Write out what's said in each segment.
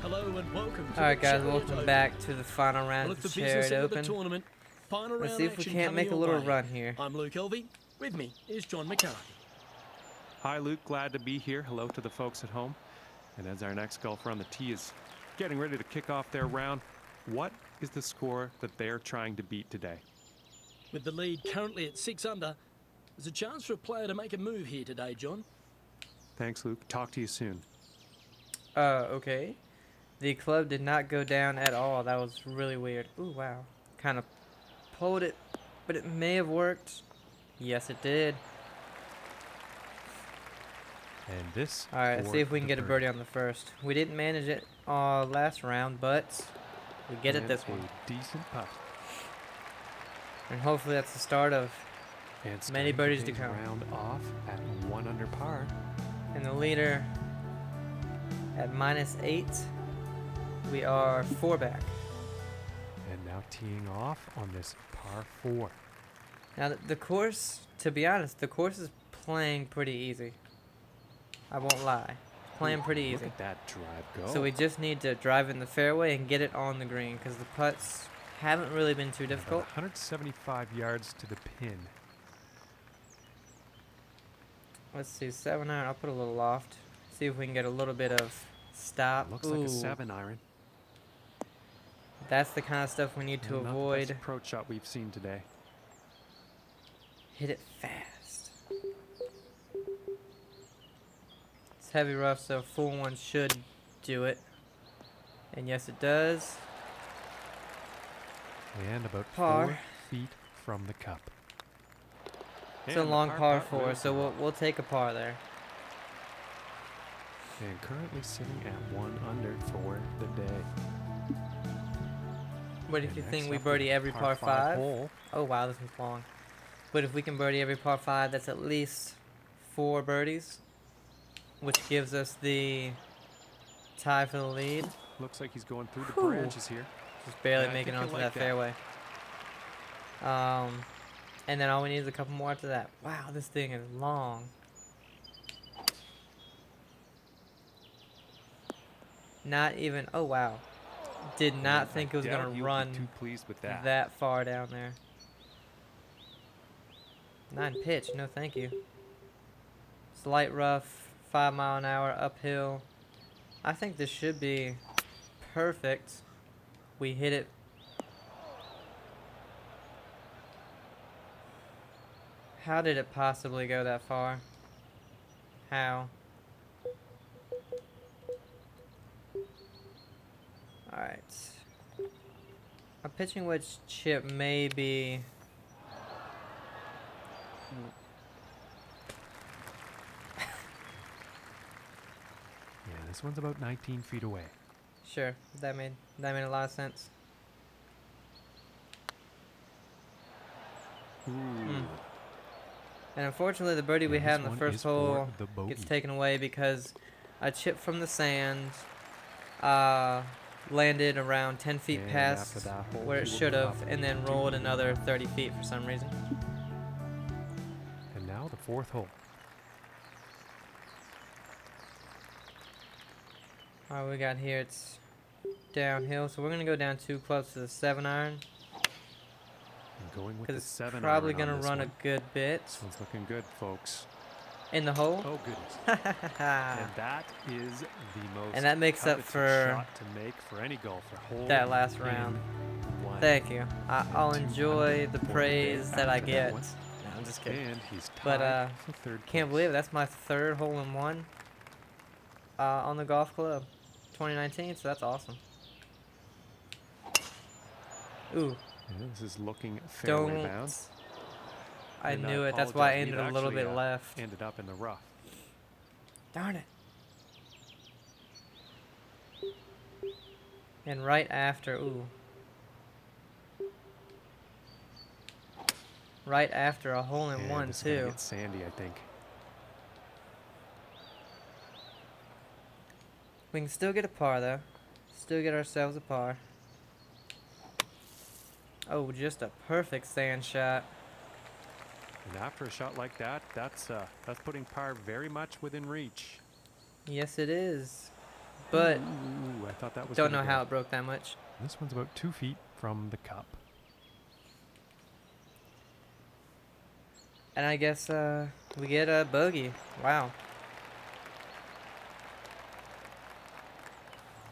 Hello and welcome to Alright the guys, Chariot welcome Open. back to the final round Well, of it's the the business Chariot end of the Open. tournament. Final Let's round see if we action can't coming make a your little way. run here. I'm Luke Elvey. With me is John McCarthy. Hi Luke, glad to be here. Hello to the folks at home. And as our next golfer on the tee is getting ready to kick off their round, what is the score that they're trying to beat today? With the lead currently at 6 under, there's a chance for a player to make a move here today, John. Thanks Luke, talk to you soon. Okay. The club did not go down at all. That was really weird. Ooh, wow. Kind of pulled it, but it may have worked. Yes, it did. And this Alright, let's see if we can get a birdie birdie on the first. We didn't manage it last round, but we get it this one. A decent putt. And hopefully that's the start of And many birdies to today's come. round off at 1 under par. And the leader at -8. We are 4 back. And now teeing off on this par 4. Now the course, to be honest, the course is playing pretty easy. I won't lie. It's playing pretty Look easy. at that drive go. So we just need to drive in the fairway and get it on the green because the putts haven't really been too difficult. 175 yards to the pin. Let's see, 7-iron. I'll put a little loft. See if we can get a little bit of stop. Looks like a Ooh, 7-iron. that's the kind of stuff we need to Not the best avoid. approach shot we've seen today. Hit it fast. It's heavy rough, so full one should do it. And yes, it does. And about Par. 4 feet from the cup. It's a And the long par putt will 4, so go. we'll take a par there. And currently sitting at 1 under for the day. But if And you next think we up, birdie the every par 5, hole. oh wow, this one's long. But if we can birdie every par 5, that's at least 4 birdies, which gives us the tie for the lead. Looks like he's going through the Whew. branches here. Just barely Yeah, I making it think onto you'll like that that. fairway. And then all we need is a couple more after that. Wow, this thing is long. Not even, oh wow. Did not And think I it was doubt going to you'll be run too pleased with that. that far down there. 9 pitch, no thank you. Slight rough, 5 mile an hour uphill. I think this should be perfect. We hit it. How did it possibly go that far? How? Alright. A pitching wedge chip may be... Yeah, this one's about 19 feet away. Sure, that made a lot of sense. Ooh. And unfortunately, the birdie we And had this on the one first is for hole the bogey. gets taken away because a chip from the sand landed around 10 feet And past after that hole, where it he will should come have, up and then to rolled the another left. 30 feet for some reason. And now the 4th hole. All right, we got here, it's downhill, so we're going to go down 2 clubs to the 7-iron. And going with Because the it's 7 probably going going to run a good bit. This one's looking good, folks. In the hole. Oh, goodness. And that is the most And that makes up coveted for shot to make for any golfer. Hole that last in round. one. Thank you. I'll And enjoy 200 the for the praise day that I after that get. one. No, I'm just kidding. And he's But, tied for 3rd Can't place. believe it. That's my 3rd hole in one on the golf club 2019, so that's awesome. Ooh, And this is looking fairway don't. bound. I And knew it. That's why I apologize, ended we've a little actually, bit left. Ended up in the rough. Darn it. And right after, ooh. Right after a hole in And one, this is gonna too. get sandy, I think. We can still get a par, though. Still get ourselves a par. Oh, just a perfect sand shot. And after a shot like that, that's putting par very much within reach. Yes, it is. but Ooh, I thought that was don't know gonna how go. it broke that much. This one's about 2 feet from the cup. And I guess we get a bogey. Wow.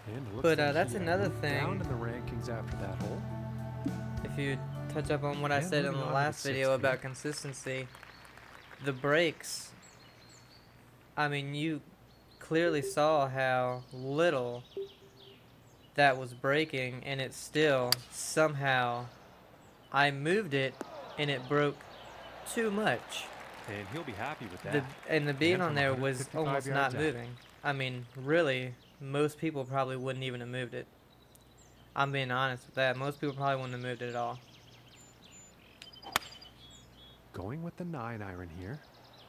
And it looks But like that's he another moved down thing. in the rankings after that hole. If you touch up on what I And said in moving the on to the last video sixth about here. consistency, the brakes, I mean, you clearly saw how little that was braking, and it still somehow, I moved it and it broke too much. And he'll be happy with The that. and the bead And on from there was 155 almost yards not out. moving. I mean, really, most people probably wouldn't even have moved it. I'm being honest with that. Most people probably wouldn't have moved it at all. Going with the 9-iron here.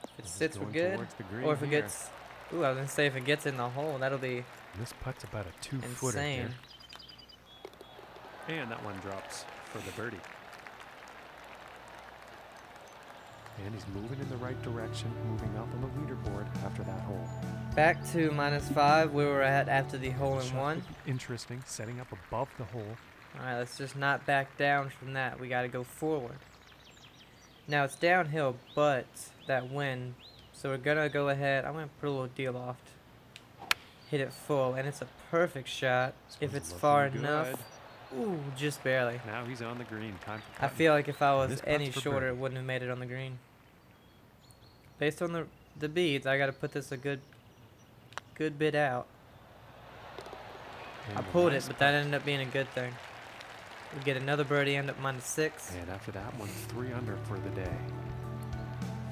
If it This is sits, we're going good. towards the green Or if it here. gets, ooh, I was gonna say if it gets in the hole, that'll be And this putt's about a 2-footer insane. here. And that one drops for the birdie. And he's moving in the right direction, moving up on the leaderboard after that hole. Back to -5 we were at after the hole The in shot one. would be interesting, setting up above the hole. Alright, let's just not back down from that. We gotta go forward. Now it's downhill, but that wind. So we're gonna go ahead. I'm gonna put a little deal loft. Hit it full, and it's a perfect shot This if one's it's looking far good. enough. Ooh, just barely. Now he's on the green. Time for I putting. feel like if I And was this any putt's for shorter, it birdie. wouldn't have made it on the green. Based on the beads, I gotta put this a good bit out. And I a pulled nice it, but that putt. ended up being a good thing. We get another birdie, end up -6. And after that one, 3 under for the day.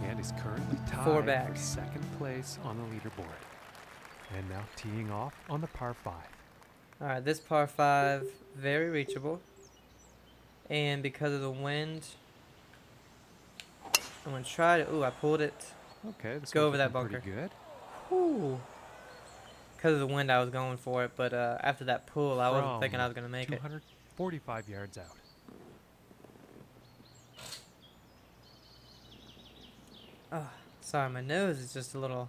And he's currently tied 4 for back. second place on the leaderboard. And now teeing off on the par 5. Alright, this par 5, very reachable. And because of the wind, I'm going to try to... Ooh, I pulled it. Okay, this Go one's over that looking bunker. pretty good. Whew. Because of the wind, I was going for it. But after that pull, I wasn't thinking I was going to make it. 245 yards out. Oh, sorry, my nose is just a little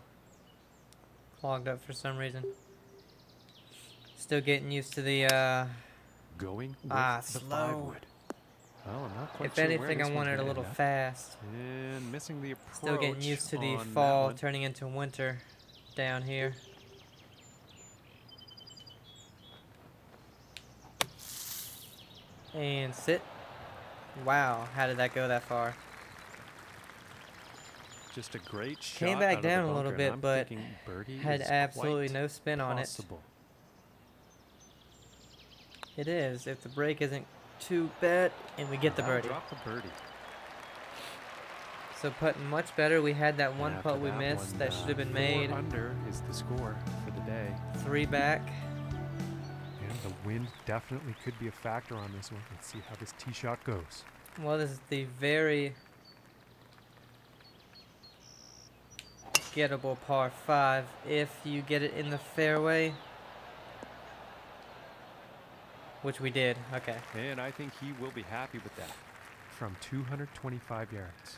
clogged up for some reason. Still getting used to the... Going with Ah, the slow. 5-wood. Well, I'm not quite If sure where anything, this I one's want it a gonna little end up. fast. And missing the approach. Still getting used to the on that fall one. turning into winter down here. And sit. Wow, how did that go that far? Just a great shot. Came back out of the down a bunker, little and bit, I'm but thinking birdie had is absolutely quite no spin on it. possible. It is, if the break isn't too bad, and we get the That'll birdie. Drop the birdie. So putting much better. We had that And one after putt we that missed one, that should have been 4 made. under is the score for the day. 3 back. And the wind definitely could be a factor on this one. Let's see how this tee shot goes. Well, this is the very gettable par 5 if you get it in the fairway. Which we did. Okay. And I think he will be happy with that. From 225 yards.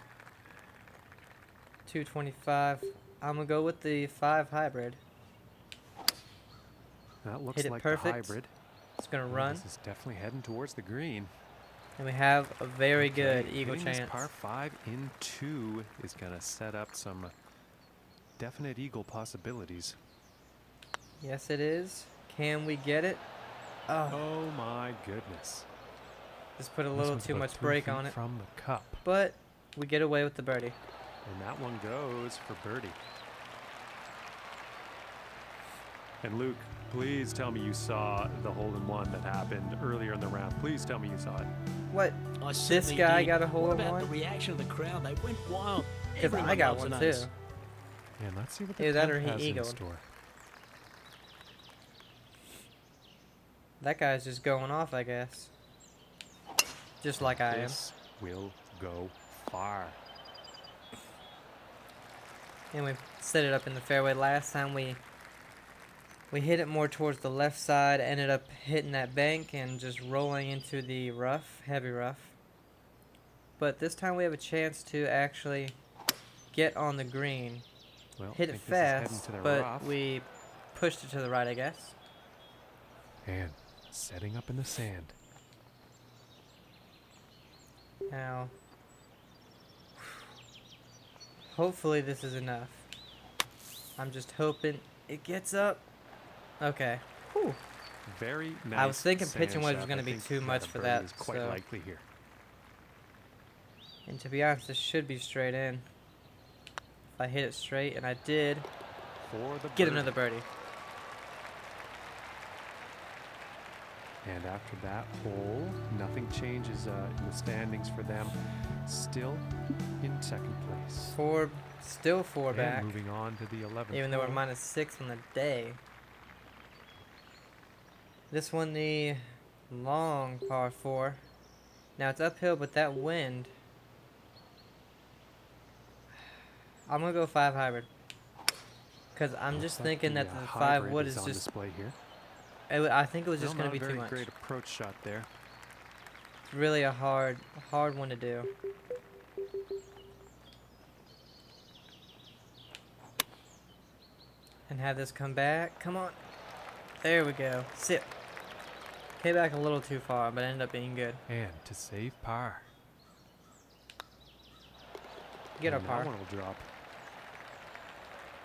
225. I'm going to go with the 5 hybrid. That looks Hit it like perfect. the hybrid. It's going to Oh, run. This is definitely heading towards the green. And we have a very Okay, good eagle hitting chance. This par 5 in 2 is going to set up some definite eagle possibilities. Yes, it is. Can we get it? Oh, Oh my goodness. just put a This little one's too about much 3 break feet on it. from the cup. But we get away with the birdie. And that one goes for birdie. And Luke, please tell me you saw the hole-in-one that happened earlier in the round. Please tell me you saw it. What? I This certainly guy did. got a hole What in about one? the reaction of the crowd? They went wild. Because I Everyone got loves one an too. ace. And let's see what the Either that 10th or he has in eagled. store. That guy's just going off, I guess. Just like I am. This will go far. And we set it up in the fairway. Last time we hit it more towards the left side, ended up hitting that bank and just rolling into the rough, heavy rough. But this time we have a chance to actually get on the green. Well, Hit I it think this is heading fast, to the but rough. we pushed it to the right, I guess. And setting up in the sand. Now, hopefully this is enough. I'm just hoping it gets up. Okay. Whew. Very nice. I was thinking sand pitching wedge was shot. going to I be think too much a for birdie that. is quite So. likely here. And to be honest, this should be straight in. If I hit it straight, and I did, For the get birdie. another birdie. And after that hole, nothing changes in the standings for them. Still in second place. Still four And back, moving on to the 11th even though we're hole. -6 on the day. This one, the long par 4. Now it's uphill, but that wind. I'm gonna go 5 hybrid. Cause I'm Looks just like thinking that the 5 hybrid wood is on just. display here. I think it was just Well, gonna not be a too very much. great approach shot there. It's really a hard one to do. And have this come back. Come on. There we go. Sit. Came back a little too far, but ended up being good. And to save par. Get our And par. that one will drop.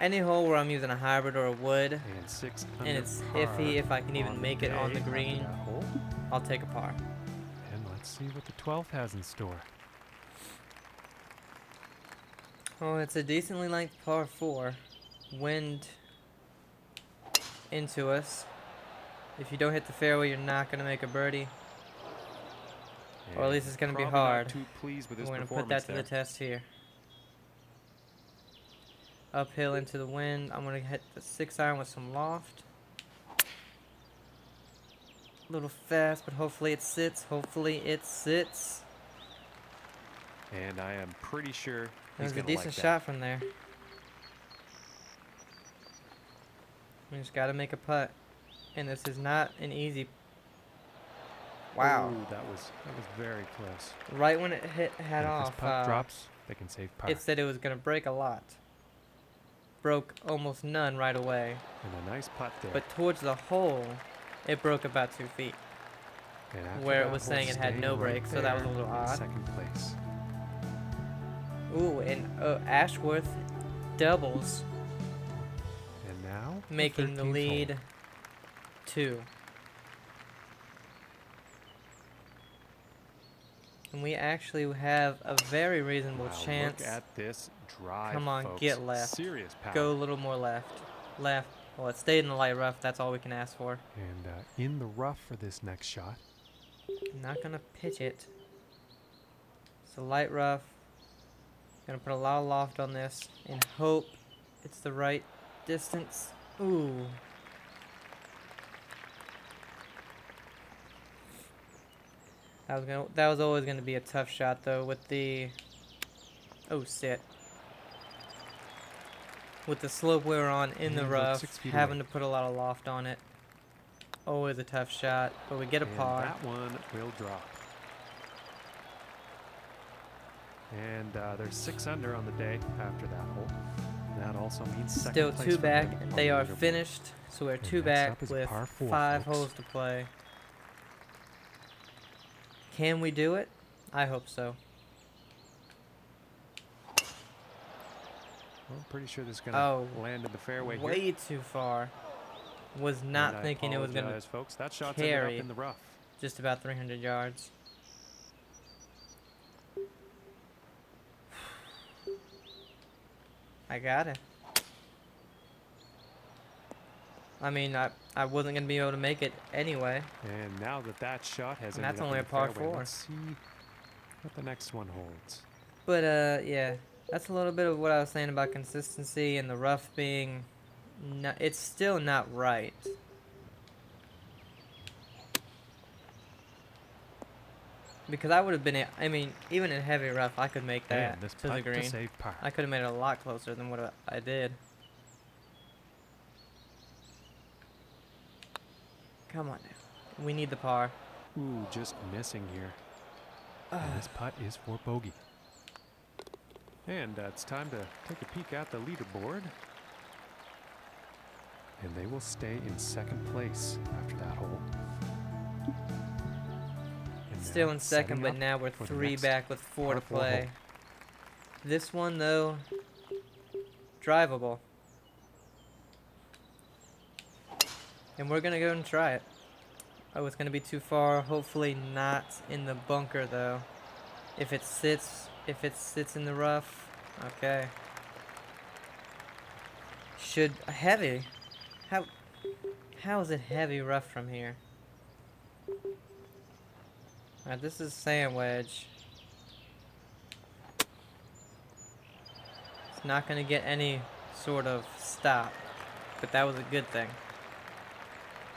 Any hole where I'm using a hybrid or a wood, And 6 and under it's par iffy if I can even on make it on the day after green, that hole. I'll take a par. And let's see what the 12th has in store. Oh, it's a decently length par 4. Wind into us. If you don't hit the fairway, you're not going to make a birdie. Or at least it's gonna be Probably not hard. Too pleased with his We're going to put that to the performance there. test here. Uphill into the wind. I'm going to hit the 6-iron with some loft. A little fast, but hopefully it sits. Hopefully it sits. And I am pretty sure That he's was a gonna decent like that. shot from there. We just got to make a putt. And this is not an easy. Wow. Ooh, that was very close. Right when it had And if off, this putt drops, they can save par. it said it was going to break a lot. Broke almost none right away. And a nice putt there. But towards the hole, it broke about 2 feet. And after where it that was hole, saying it had staying no right break, so that was a there little in odd. Second place. Ooh, and Ashworth doubles, And now making the 13th hole. lead 2. And we actually have a very reasonable Wow, chance. Look at this drive. Come on, folks. get left. Serious power. Go a little more left. Left. Well, it stayed in the light rough. That's all we can ask for. And in the rough for this next shot. I'm not going to pitch it. It's a light rough. Going to put a lot of loft on this and hope it's the right distance. Ooh. That was always going to be a tough shot though with the sit. With the slope we were on in the And about rough, 6 feet having away. to put a lot of loft on it. Always a tough shot, but we get a And par. that one will drop. And there's 6 under on the day after that hole. That also means second Still place 2 for back, them and on they the are leaderboard. finished. So we're And 2 next back up is a with par 4, 5 folks. holes to play. Can we do it? I hope so. Well, I'm pretty sure this is going to land in the fairway here. Way too far. Was not And I thinking it was going to apologize, folks. That shot's ended carry. up in the rough. just about 300 yards. I got it. I mean, I wasn't going to be able to make it anyway. And now that shot has And ended that's up only in a the par fairway, 4. let's see what the next one holds. But, yeah, that's a little bit of what I was saying about consistency and the rough being... it's still not right. Because I would have been... I mean, even in heavy rough, I could make that And this to the putt to green. save par. I could have made it a lot closer than what I did. Come on now. We need the par. Ooh, just missing here. And this putt is for bogey. And it's time to take a peek at the leaderboard. And they will stay in second place after that hole. And Still now in second, setting but up now we're for the 3 next back with 4 to par 4 play. hole. This one, though, drivable. And we're going to go and try it. Oh, it's going to be too far. Hopefully not in the bunker, though. If it sits in the rough, okay. Should heavy. How is it heavy rough from here? Alright, this is sand wedge. It's not gonna get any sort of stop, but that was a good thing.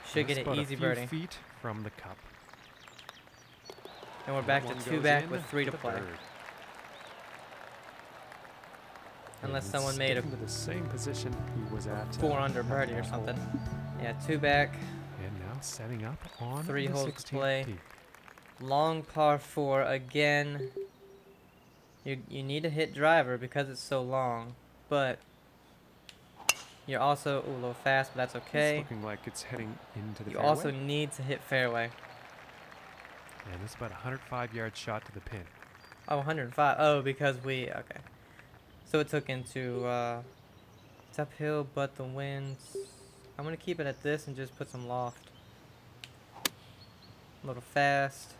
Should Just get an about easy a few birdie. feet from the cup. And we're That back one to 2 goes back in with 3 to for the play. bird. Unless And someone made a sticking to the same position he was at 4 under after birdie or that hole. something. Yeah, 2 back, And now setting up on 3 the holes to 16th play. tee. Long par 4 again. You need to hit driver because it's so long, but you're also a little fast, but that's It's okay. looking like it's heading into the You fairway. also need to hit fairway. And it's about a 105-yard shot to the pin. Oh, 105. Oh, because okay. So it took into it's uphill, but the winds. I'm gonna keep it at this and just put some loft. A little fast.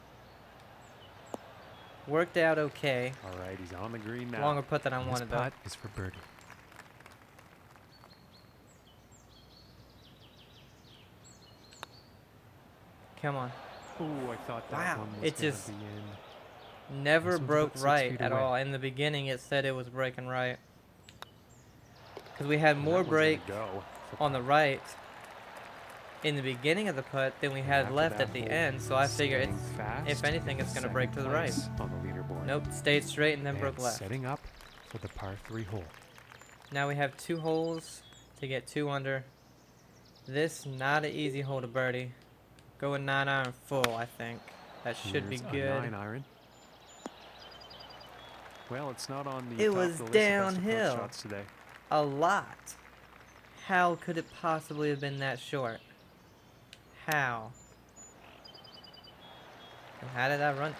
Worked out okay. All right, he's on the green now. Longer putt than I And wanted this though. putt is for birdie. Come on. Oh, I thought that Wow, one was it gonna just be in. never This one's broke about 6 right feet at away. all. In the beginning, it said it was breaking right. Because we had And more that one's gonna break go for on the par. right in the beginning of the putt than we And had after left that at the hole, end. So I figure staying it's, fast if anything, it's in going to break to the second right. place on the leaderboard. Nope, stayed straight and then broke And left. setting up for the par 3 hole. Now we have 2 holes to get 2 under. This not an easy hole to birdie. Going 9-iron full, I think. That should be Here's good. a 9-iron. Well, it's not on the It top was of the list of best approach downhill. shots today. A lot. How could it possibly have been that short? How? And how did I run?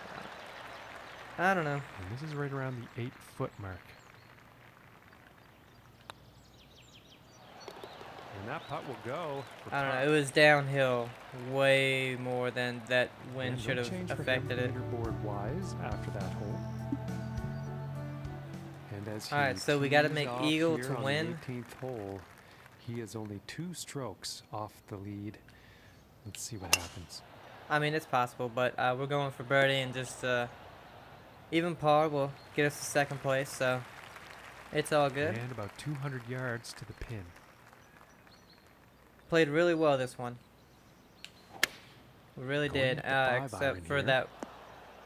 I don't know. And this is right around the 8-foot mark. And that putt will go. For I don't par. know. It was downhill way more than that wind And should no have change for him affected it. leaderboard-wise after that hole. And as All right, he so we gotta tees make off eagle here to on win. The 18th hole. He is only 2 strokes off the lead. Let's see what happens. I mean, it's possible, but we're going for birdie and just even par will get us to second place, so it's all good. And about 200 yards to the pin. Played really well this one. We really Going did, with the 5-iron except for here. that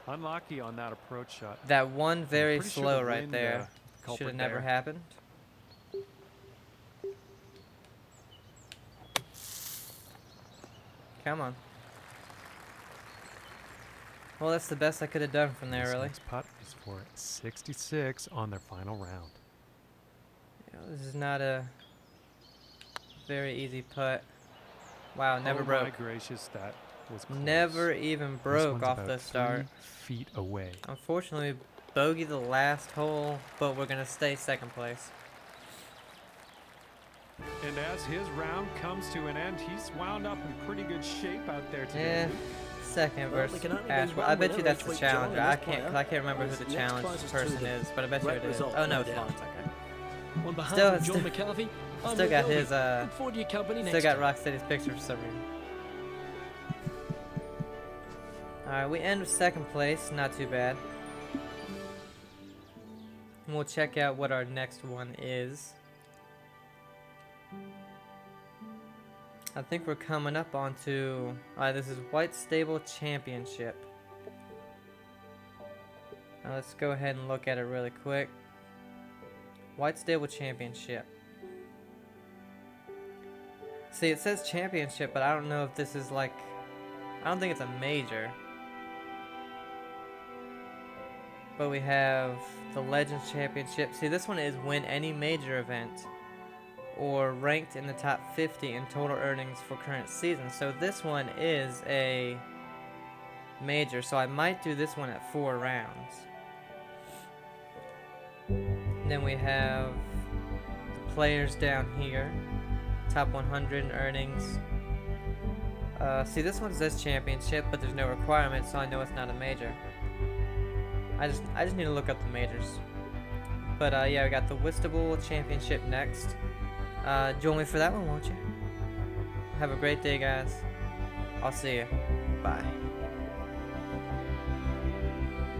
Unlucky on that approach shot. one very pretty sure slow the right wind, there. culprit Should have never there. happened. Come on. Well, that's the best I could have done from there, This really. next putt is for 66 on their final round. You know, this is not a very easy putt. Wow, never Oh broke. my gracious, that was close. Never even This broke one's off about the 3 start. feet away. Unfortunately, bogey the last hole, but we're gonna stay second place. And as his round comes to an end, he's wound up in pretty good shape out there today. Yeah, second Well, versus they can only be Ashwell. I one bet you winner that's each the week, challenger. John, I and this can't, cause I can't remember who the next challenge closest person to the is, but I bet you great it is. result, Oh no, no it's doubt. Florence. Okay. On behalf Still- of John still- McCarthy, I'm Still Will got Delby. his Look forward to your company Still next got time. Rocksteady's picture for some reason. Alright, we end with second place, not too bad. And we'll check out what our next one is. I think we're coming up onto... Alright, this is White Stable Championship. Now let's go ahead and look at it really quick. White Stable Championship. See, it says championship, but I don't know if this is like... I don't think it's a major. But we have the Legends Championship. See, this one is win any major event. or ranked in the top 50 in total earnings for current season. So this one is a major, so I might do this one at 4 rounds. Then we have the players down here, top 100 in earnings. See, this one says championship, but there's no requirement, so I know it's not a major. I just need to look up the majors. But yeah, we got the Whistable Championship next. Join me for that one, won't you? Have a great day, guys. I'll see you. Bye.